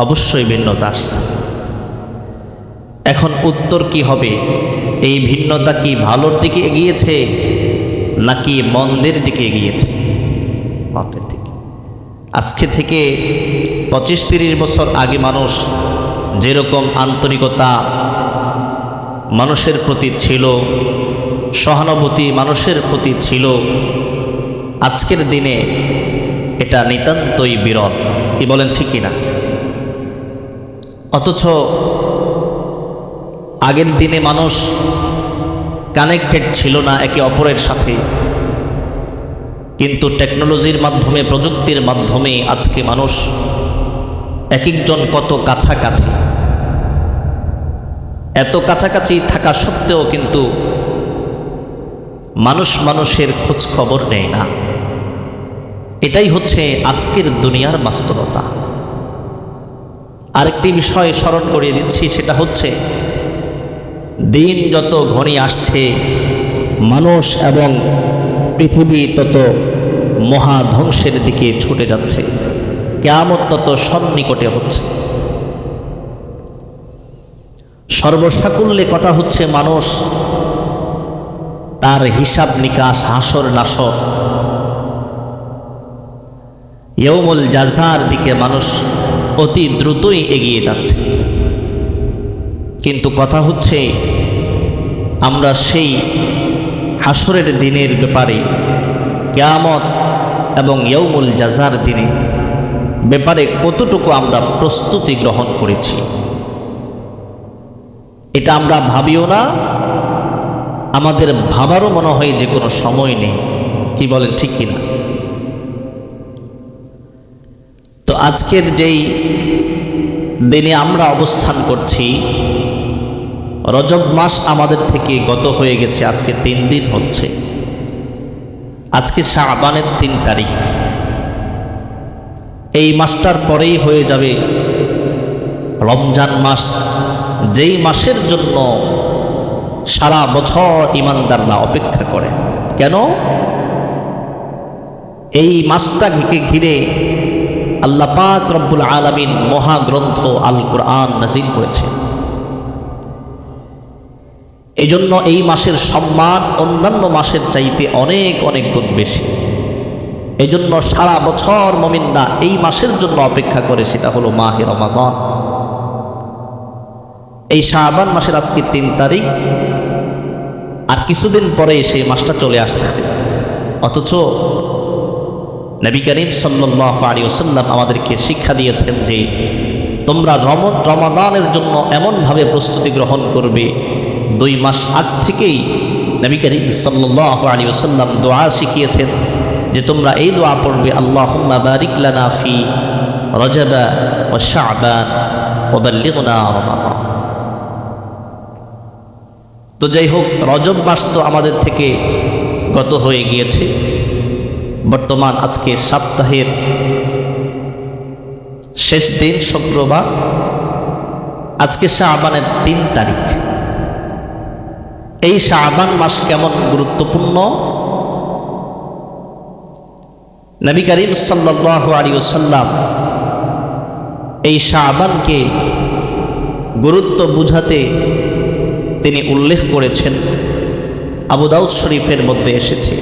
অবশ্যই ভিন্নতা আসছে। এখন উত্তর কি হবে? এই ভিন্নতা কি ভালোর দিকে এগিয়েছে নাকি মন্দের দিকে এগিয়েছে? মন্দের দিকে। আজকে থেকে 25-30 বছর আগে মানুষ যেরকম আন্তরিকতা মানুষের প্রতি ছিল, সহানুভূতি মানুষের প্রতি ছিল, আজকের দিনে এটা নিতান্তই বিরল। কি বলেন, ঠিক কিনা? অথচ আগের দিনে মানুষ কানেক্টেড ছিল না একে অপরের সাথে, কিন্তু টেকনোলজির মাধ্যমে, প্রযুক্তির মাধ্যমে আজকে মানুষ এক একজন কত কাছাকাছি। এত কাছাকাছি থাকা সত্ত্বেও কিন্তু মানুষ মানুষের খোঁজ খবর নেয় না। এটাই হচ্ছে আজকের দুনিয়ার বাস্তবতা। আরেকটি বিষয় স্মরণ করিয়ে দিচ্ছি, সেটা হচ্ছে দিন যত ঘনিয়ে আসছে মানুষ এবং পৃথিবী তত মহাধ্বংসের দিকে ছুটে যাচ্ছে, কিয়ামত তত সন্নিকটে হচ্ছে। সর্বসাকুল্যে কথা হচ্ছে মানুষ তার হিসাব নিকাশ, হাসর নাসর, ইয়ৌমুল জাযার দিকে মানুষ অতি দ্রুতই এগিয়ে যাচ্ছে। কিন্তু কথা হচ্ছে আমরা সেই হাসরের দিনের ব্যাপারে, কিয়ামত এবং ইয়ৌমুল জাযার দিনে ব্যাপারে কতটুকু আমরা প্রস্তুতি গ্রহণ করেছি, এটা আমরা ভাবিও না, আমাদের ভাবারও মনে হয় যে কোনো সময় নেই। কি বলেন, ঠিক কিনা? তো আজকের যেই দিনে আমরা অবস্থান করছি, রজব মাস আমাদের থেকে গত হয়ে গেছে, আজকে 3 দিন হচ্ছে। আজকে শাবানের 3 তারিখ। এই মাসটার পরেই হয়ে যাবে রমজান মাস, যেই মাসের জন্য সারা বছর ঈমানদাররা অপেক্ষা করে। কেন? এই মাসটাকে ঘিরে আল্লাহ পাক রব্বুল আলামিন মহাগ্রন্থ আল কুরআন নাযিল করেছেন। এই জন্য এই মাসের সম্মান অন্যান্য মাসের চাইতে অনেক অনেক গুণ বেশি। এই জন্য সারা বছর মুমিনরা এই মাসের জন্য অপেক্ষা করে, সেটা হলো মাহে রমাদান। এই শাবান মাসের আজকে 3 তারিখ, আর কিছুদিন পরে সেই মাসটা চলে আসতেছে। অথচ নবী করিম সাল্লাল্লাহু আলাইহি ওয়াসাল্লাম আমাদেরকে শিক্ষা দিয়েছেন যে তোমরা রমাদানের জন্য এমনভাবে প্রস্তুতি গ্রহণ করবে, 2 মাস আগ থেকেই নবী করিম সাল্লাল্লাহু আলাইহি ওয়াসাল্লাম দোয়া শিখিয়েছেন যে তোমরা এই দোয়া পড়বে, আল্লাহুম্মা বারিক লানা ফি রজব ওয়া শাবান ওয়া বাল্লিগনা রমাদান। তো যাই হোক, রজব মাস তো আমাদের থেকে গত হয়ে গিয়েছে। বর্তমান আজকে সপ্তাহের শেষ দিন, শুক্রবার। আজকে শাবানের 3 তারিখ। এই শাবান মাস কেমন গুরুত্বপূর্ণ, নবী করিম সাল্লাল্লাহু আলাইহি ওয়াসাল্লাম এই শাবানকে গুরুত্ব বুঝাতে তিনি উল্লেখ করেছেন। আবু দাউদ শরীফের মধ্যে এসেছে,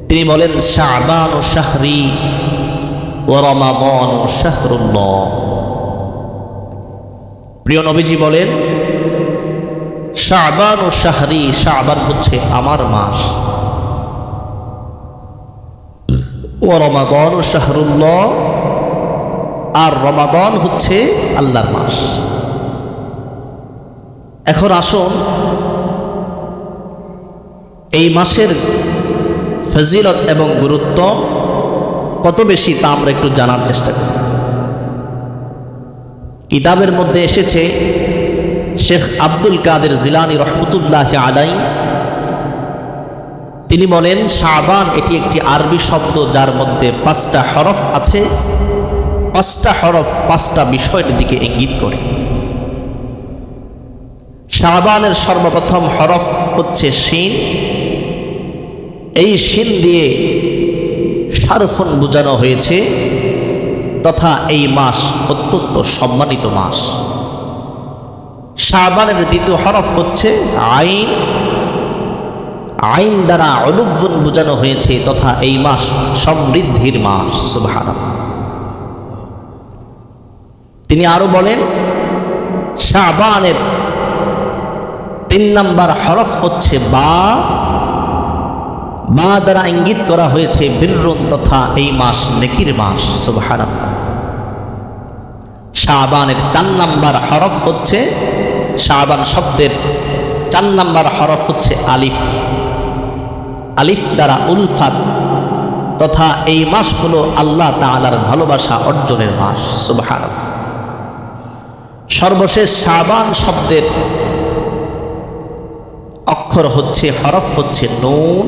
তিনি বলেন, শাবানু শাহরি ওয়া রমাদানু শাহরুল্লাহ। প্রিয় নবীজি বলেন, শাবানু শাহরি, শাবান হচ্ছে আমার মাস, ওয়া রমাদানু শাহরুল্লাহ, আর রমাদান হচ্ছে আল্লাহর মাস। এখন আসুন এই মাসের ফজিলত এবং গুরুত্ব কত বেশি তা আমরা একটু জানার চেষ্টা করি। কিতাবের মধ্যে এসেছে, শেখ আব্দুল কাদের জিলানী রহমতুল্লাহ আলাইহি তিনি বলেন, শাবান এটি একটি আরবি শব্দ যার মধ্যে 5টা হরফ আছে। 5টা হরফ 5টা বিষয়ের দিকে ইঙ্গিত করে। শাবানের সর্বপ্রথম হরফ হচ্ছে শিন। এই শিন দিয়ে শারফুন বোঝানো হয়েছে, তথা এই মাস অত্যন্ত সম্মানিত মাস। শাবানের দ্বিতীয় হরফ হচ্ছে আইন। আইন দ্বারা উলুগুন বোঝানো হয়েছে, তথা এই মাস সমৃদ্ধির মাস। সুবহানাল্লাহ। তিনি আরো বলেন শাবানের 3 নম্বর হরফ হচ্ছে বা। বা দ্বারা ইঙ্গিত করা হয়েছে বিররুন, তথা এই মাস নেকির মাস। সুবহানাল্লাহ। শাবানের 4 নম্বর হরফ হচ্ছে, শাবান শব্দের 4 নম্বর হরফ হচ্ছে আলিফ। আলিফ দ্বারা উলফাত, তথা এই মাস হলো আল্লাহ তাআলার ভালোবাসা অর্জনের মাস। সুবহানাল্লাহ। সর্বশেষ শাবান শব্দের অক্ষর হচ্ছে, হরফ হচ্ছে নুন।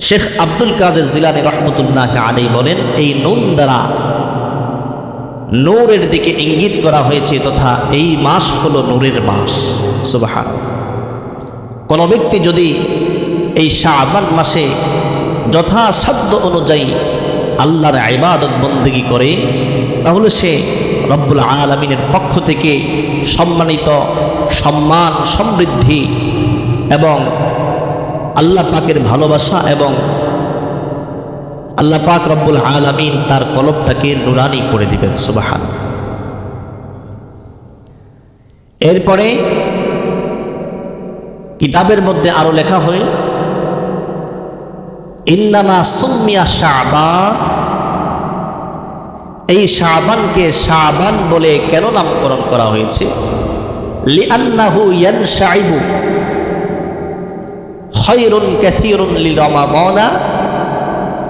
শেখ আব্দুল কাদের জিলানী রহমতুল্লাহ আলাইহি বলেন এই নুন দ্বারা নূরের দিকে ইঙ্গিত করা হয়েছে, তথা এই মাস হলো নূরের মাস। সুবহানাল্লাহ। কোন ব্যক্তি যদি এই শাবান মাসে যথাসাধ্য অনুযায়ী আল্লাহর ইবাদত বন্দেগী করে, তাহলে সে রব্বুল আলামিনের পক্ষ থেকে সম্মানিত, সম্মান, সমৃদ্ধি এবং আল্লাহ পাকের ভালোবাসা এবং আল্লাহ পাক রব্বুল আলামিন তার কলবটাকে নুরানি করে দিবেন। সুবহানাল্লাহ। এরপরে কিতাবের মধ্যে আরো লেখা হয় ইন্নামা সুম্মিয়া শাবান, এই শাবানকে শাবান বলে কেন নামকরণ করা হয়েছে? লিআন্নাহু ইয়ানশাইবু খায়রুন কাসীরুন লিরমাদানা,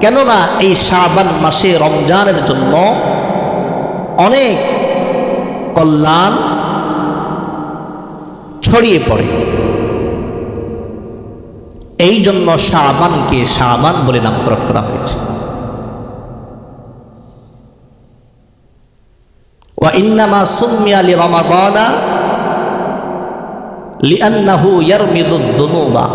কেননা এই শাবান মাসে রমজানের জন্য অনেক কল্যাণ ছড়িয়ে পড়ে। এই জন্য শাবানকে শাবান বলে নামকরণ করা হয়েছে। ওয়া ইন্নামা সুম্মিয়া লিরমাদানা লিআন্নাহু ইয়ারমিদুদ দুনুবা,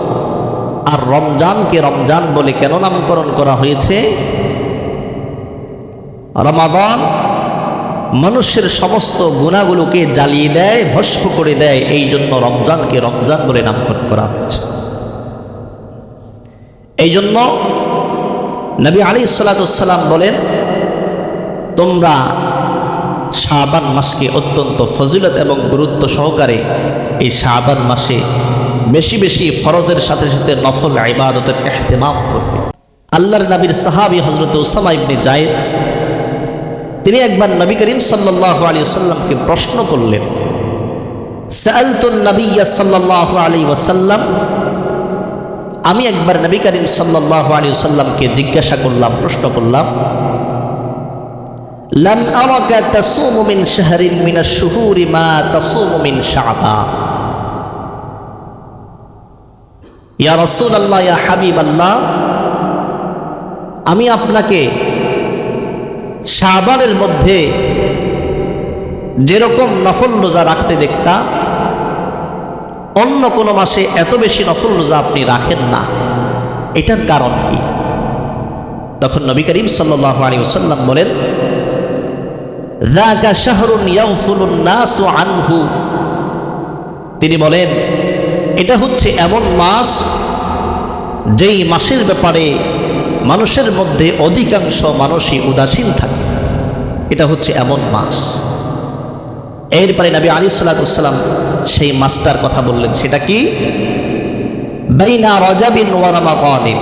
আর রমজানকে রমজান বলে কেন নামকরণ করা হয়েছে? রমাদান মানুষের সমস্ত গুনাহগুলোকে জ্বালিয়ে দেয়, ভস্ম করে দেয়, এই জন্য রমজানকে রমজান বলে নামকরণ করা হয়েছে। এই জন্য নবী আলাইহিস সালাতু ওয়াস সালাম বলেন, তোমরা শাবান মাসকে অত্যন্ত ফজিলত এবং গুরুত্ব সহকারে এই শাবান মাসে বেশি বেশি ফরজের সাথে সাথে নফল ইবাদতের ইহতিমাম করবে। আল্লাহর নবীর সাহাবী হযরত উসামা ইবনে যায়েদ, তিনি একবার নবী করিম সাল্লাল্লাহু আলাইহি ওয়াসাল্লামকে প্রশ্ন করলেন, সাআলতুন নবিয়্য সাল্লাল্লাহু আলাইহি ওয়াসাল্লাম, আমি একবার নবী করিম সাল্লাল্লাহু আলাইহি ওয়াসাল্লামকে জিজ্ঞাসা করলাম, প্রশ্ন করলাম, লাম আরাকা তাসুমু মিন শাহরিন মিনাশ শুহুরি মা তাসুমু মিন শাবান, ইয়া রাসূলুল্লাহ, ইয়া হাবিবাল্লাহ, আমি আপনাকে শাবানের মধ্যে যেরকম নফল রোজা রাখতে দেখতাম, অন্য কোনো মাসে এত বেশি নফল রোজা আপনি রাখেন না, এটার কারণ কি? তখন নবী করিম সাল্লাল্লাহু আলাইহি ওয়াসাল্লাম বলেন, যাকা শাহরুন ইয়াগফুলুন নাসু আনহু, তিনি বলেন এটা হচ্ছে এমন মাস যেই মাসের ব্যাপারে মানুষের মধ্যে অধিকাংশ মানুষই উদাসীন থাকে, এটা হচ্ছে এমন মাস। এরপরে নবী আলাইহিস সালাতু ওয়াস সালাম সেই মাসটার কথা বললেন, সেটা কি? বাইনা রজাবিন ওয়া রমাদানিন,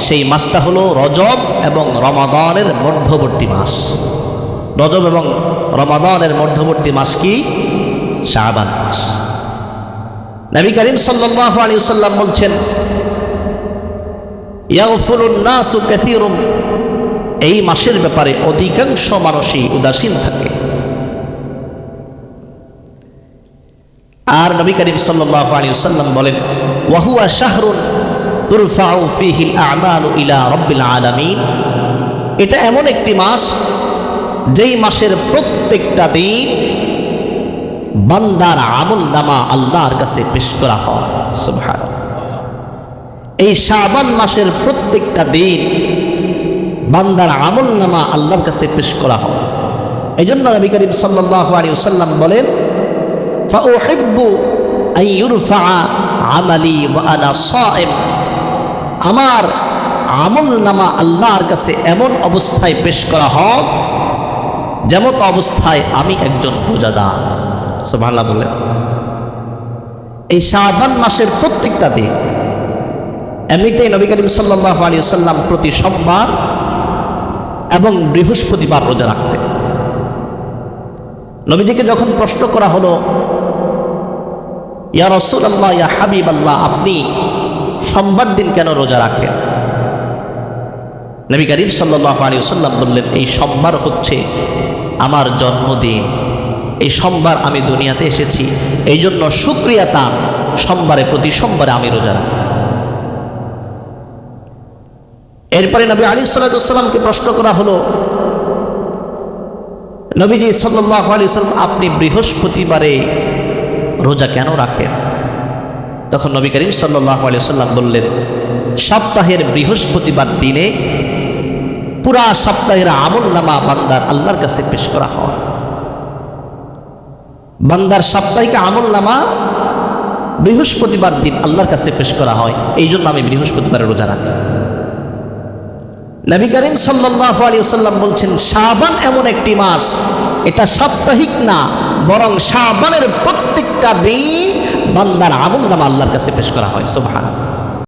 সেই মাসটা হলো রজব এবং রমাদানের মধ্যবর্তী মাস। রজব এবং রমাদানের মধ্যবর্তী মাস কি? শাবান মাস। নবী করিম সাল্লাল্লাহু আলাইহি ওয়াসাল্লাম বলছেন, ইয়াগফুলুন নাসু কাসীরুন, এই মাসের ব্যাপারে অধিকাংশ মানুষই উদাসীন থাকে। আর নবী করিম সাল্লাল্লাহু আলাইহি ওয়াসাল্লাম বলেন, ওয়া হুয়া শাহরুন তুরফাউ ফীহিল আমালু ইলা রাব্বিল আলামিন, এটা এমন একটি মাস যেই মাসের প্রত্যেকটা দিন বান্দার আমল নামা আল্লাহর কাছে পেশ করা হয়। সুবহানাল্লাহ। এই শাবান মাসের প্রত্যেকটা দিন বান্দার আমল নামা আল্লাহর কাছে পেশ করা হয়। এই জন্য নবী করিম সাল্লাল্লাহু আলাইহি ওয়াসাল্লাম বলেন, ফাউহিব্বু আন ইউরফা আমালি ওয়া আনা সাইম, আমার আমল নামা আল্লাহর কাছে এমন অবস্থায় পেশ করা হোক যেমন অবস্থায় আমি একজন রোজাদার। সুবহানাল্লাহ বলেন। এই শাবান মাসের প্রত্যেকটা দিন এমনিতেই নবী করিম সাল্লাল্লাহু আলাইহি ওয়াসাল্লাম প্রতি সোমবার এবং বৃহস্পতিবার রোজা রাখতেন। নবীজিকে যখন প্রশ্ন করা হলো, ইয়া রাসূলুল্লাহ, ইয়া হাবিবাল্লাহ, আপনি সোমবার দিন কেন রোজা রাখেন? নবী করিম সাল্লাল্লাহু আলাইহি ওয়াসাল্লাম বললেন, এই সোমবার হচ্ছে আমার জন্মদিন, এই সোমবার আমি দুনিয়াতে এসেছি, এই জন্য শুকরিয়াতা সোমবারে, প্রতি সোমবারে আমি রোজা রাখি। এরপরে নবী আলাইহিস সালাতু ওয়াস সালামকে প্রশ্ন করা হলো, নবীজি সাল্লাল্লাহু আলাইহি ওয়াসাল্লাম, আপনি বৃহস্পতিবারে রোজা কেন রাখেন? তখন নবী করিম সাল্লাল্লাহু আলাইহি ওয়াসাল্লাম বললেন, সপ্তাহের বৃহস্পতিবার দিনে পুরা সপ্তাহের আমল নামা বান্দার আল্লাহর কাছে পেশ করা হয়। বান্দার সাপ্তাহিক আমল নামা বৃহস্পতিবার দিন আল্লাহর কাছে পেশ করা হয়, এই জন্য আমি বৃহস্পতিবারে রোজা রাখি। নবী করিম সাল্লাল্লাহু আলাইহি ওয়াসাল্লাম বলছেন, শাবান এমন একটি মাস, এটা সাপ্তাহিক না, বরং শাবানের প্রত্যেকটা দিন বান্দার আমল নামা আল্লাহর কাছে পেশ করা হয়। সুবহানাল্লাহ।